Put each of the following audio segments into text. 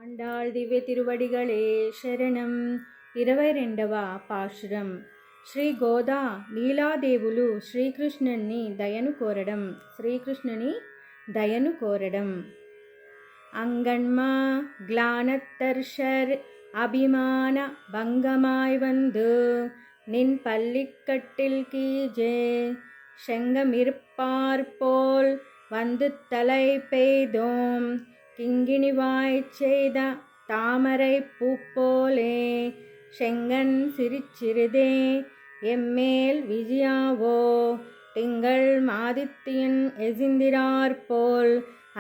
ఆండాళ్ దివ్య తిరువడిగళే శరణం. 22వ పాశురం. శ్రీ గోదా నీలాదేవులు శ్రీకృష్ణుని దయను కోరడం. அங்கண்மா கிளானத்தர்ஷர் அபிமான பங்கமாய் வந்து நின் பள்ளிக்கட்டில் கீஜே செங்கமிருப்பார் போல் வந்து தலை பெய்தோம் கிங்கிணிவாய்ச் செய்த தாமரை பூப்போலே செங்கன் சிரிச்சிறிதே எம்மேல் விஜயாவோ திங்கள் மாதித்தியன் எசிந்திரார் போல்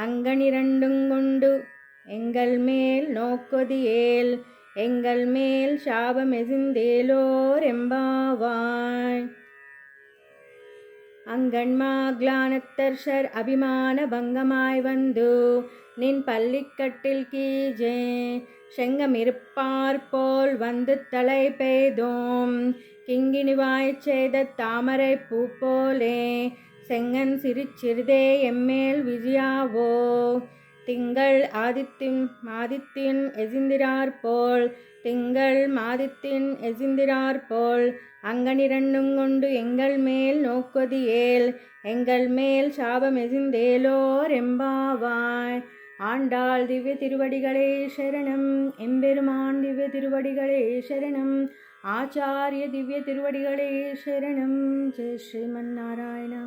அங்கனிரண்டுங்கொண்டு எங்கள் மேல் நோக்கொதியேல் எங்கள் மேல் சாபமெசிந்தேலோர் எம்பாவாய். அங்கண்மா கிளானத்தர்ஷர் அபிமான பங்கமாய் வந்து நின் பள்ளிக்கட்டில் கீஜே செங்கமிருப்பார் போல் வந்து தலை பெய்தோம் கிங்கிணிவாய்ச் செய்த தாமரை பூ போலே செங்கன் சிரிச்சிறிதே எம்மேல் விஜயாவோ திங்கள் மாதித்தியன் எசிந்திரார் போல் அங்கனிரண்டுங்கொண்டு எங்கள் மேல் நோக்கொதியேல் எங்கள் மேல் சாபமெசிந்தேலோர் எம்பாவாய். ஆண்டாள் திவ்ய திருவடிகளே சரணம். எம்பெருமான் திவ்ய திருவடிகளே சரணம். ஆச்சாரிய திவ்ய திருவடிகளே சரணம். ஜெய் ஸ்ரீமன் நாராயணா.